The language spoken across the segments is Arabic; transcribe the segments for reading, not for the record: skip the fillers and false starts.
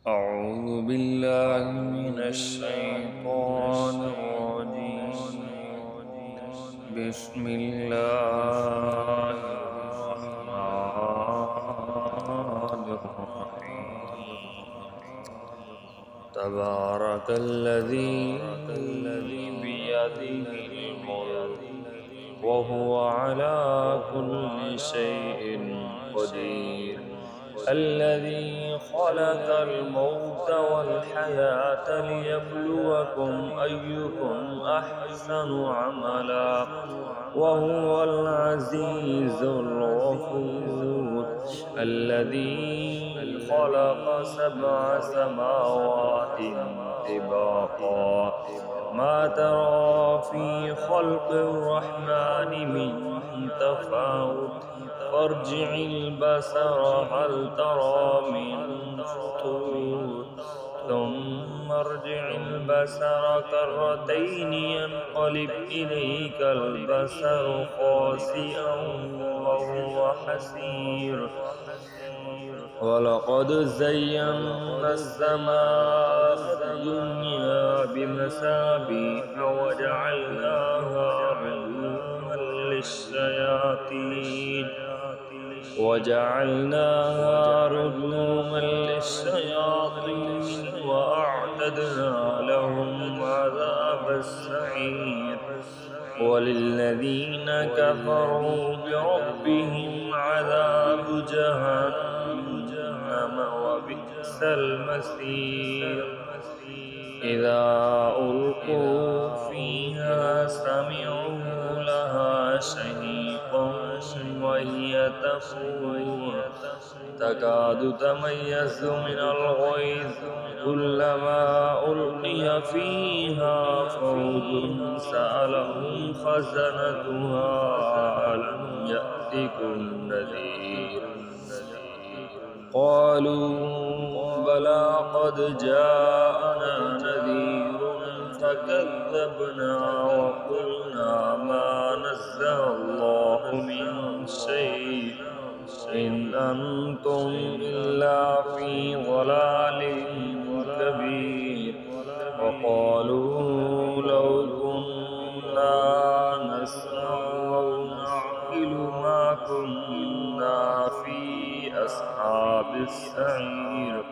أعوذ بالله من الشيطان الرجيم. بسم الله الرحمن الرحيم. تبارك الذي بيده الملك وهو على كل شيء قدير. الذي خلق الموت والحياة ليبلوكم أيكم أحسن عملا وهو العزيز الغفور. الذي خلق 7 سماوات طباقا ما ترى في خلق الرحمن من تفاوت فارجع البصر هل ترى من فطور ثم ارجع البصر كرتين ينقلب إليك البصر خاسئا وهو حسير. ولقد زينا السماء الدنيا بمصابيح وجعلناها رجوما للشياطين وأعتدنا لهم عذاب السعير. وللذين كفروا بربهم عذاب جهنم وبئس المصير. إذا ألقوا فيها سمعوا لها شهيقا وهي تفور تكاد تميز من الغيظ كلما ألقي فيها فوج سألهم خزنتها ألم يأتكم نذير قالوا بلى قد جاءنا نذير فكذبنا وقلنا ما نزل الله من شيء إن أنتم إلا في ضلال كبير. وقالوا لو كنا نسمع أو نعقل ما كنا في أصحاب السعير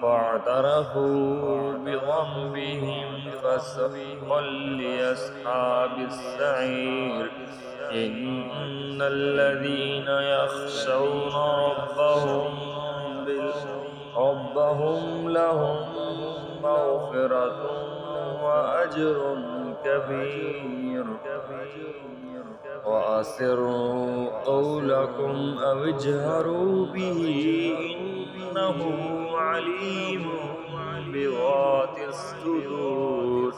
فاعترفوا بذنبهم فسحقا لأصحاب السعير. إن الذين يخشون ربهم لهم مغفرة وأجر كبير. وأسروا قولكم أو اجهروا به إنه عليم بذات الصدور.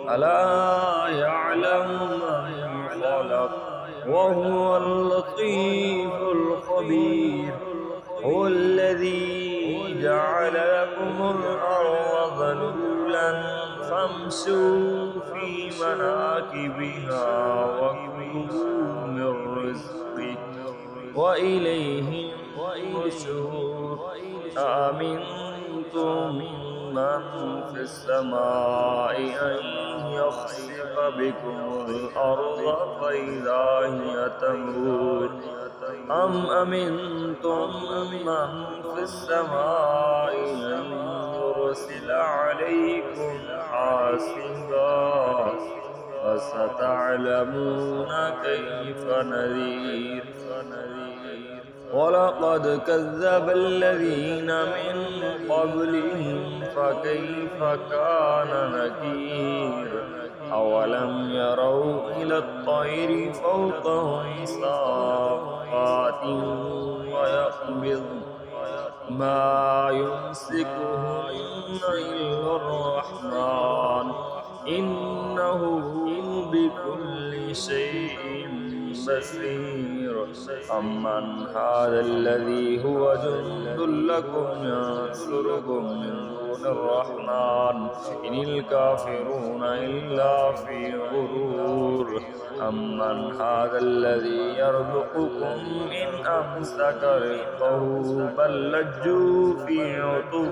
ألا يعلم من خلق وهو اللطيف الخبير. هو الذي جعل لكم الأرض ذلولا فامشوا في مناكبها وكلوا من رزقه وإليه النشور. أأمنتم من في السماء أن يخسف بكم الأرض فإذا هي تمور أم أمنتم من في السماء أن يرسل عليكم حاصبا فستعلمون كيف نذير. ولقد كذب الذين من قبلهم فكيف كان نكير. أولم يروا إلى الطير فوقهم صافات ويقبض ما يمسكهن إلا الرحمن إنه بكل شيء بصير. أمن هذا الذي هو جند لكم ينصركم من دون الرحمن إن الكافرون إلا في غرور أمن هذا الذي يرزقكم إن أمسك رزقه بل لجوا في عتو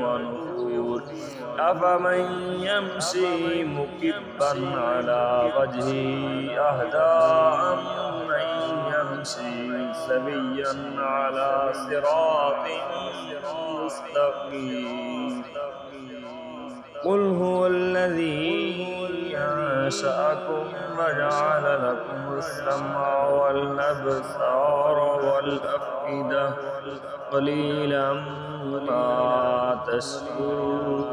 ونفور أفمن يمشي مكبا على وجهه أهدى أمن يمشي سويا على صراط مستقيم قل هو الذي أنشأكم وجعل لكم السمع والأبصار والأفئدة قليلا ما تشكرون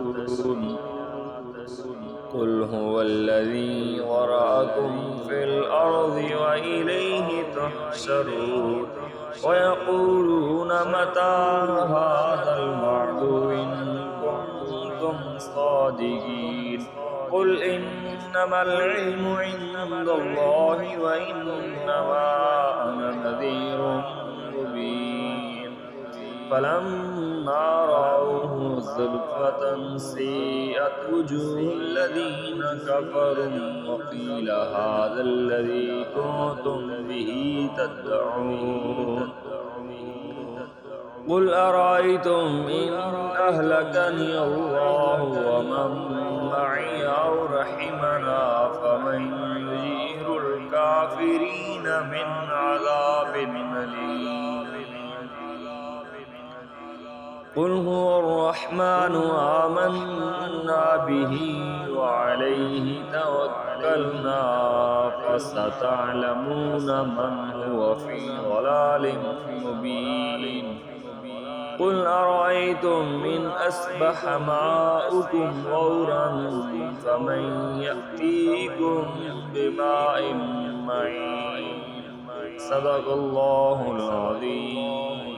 قل هو الذي ذرأكم في الأرض وإليه تحشرون ويقولون متى هذا الوعد إن كنتم صادقين قل إنما العلم عند الله وإنما أنا نذير مبين فلما رأوه زلفة سيئت وجوه الذين كفروا وقيل هذا الذي كنتم به تدعون قل أرأيتم إن أهلكني الله ومن معي أو رحمنا فمن يجير الكافرين من عذاب أليم قل هو الرحمن آمنا به وعليه توكلنا فستعلمون من هو في ضلال مبين قل أرأيتم إن أصبح ماؤكم غورا فمن يأتيكم بماء معين صدق الله العظيم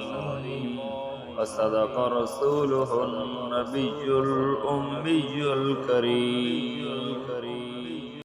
وصدق رسوله النبي الأمي الكريم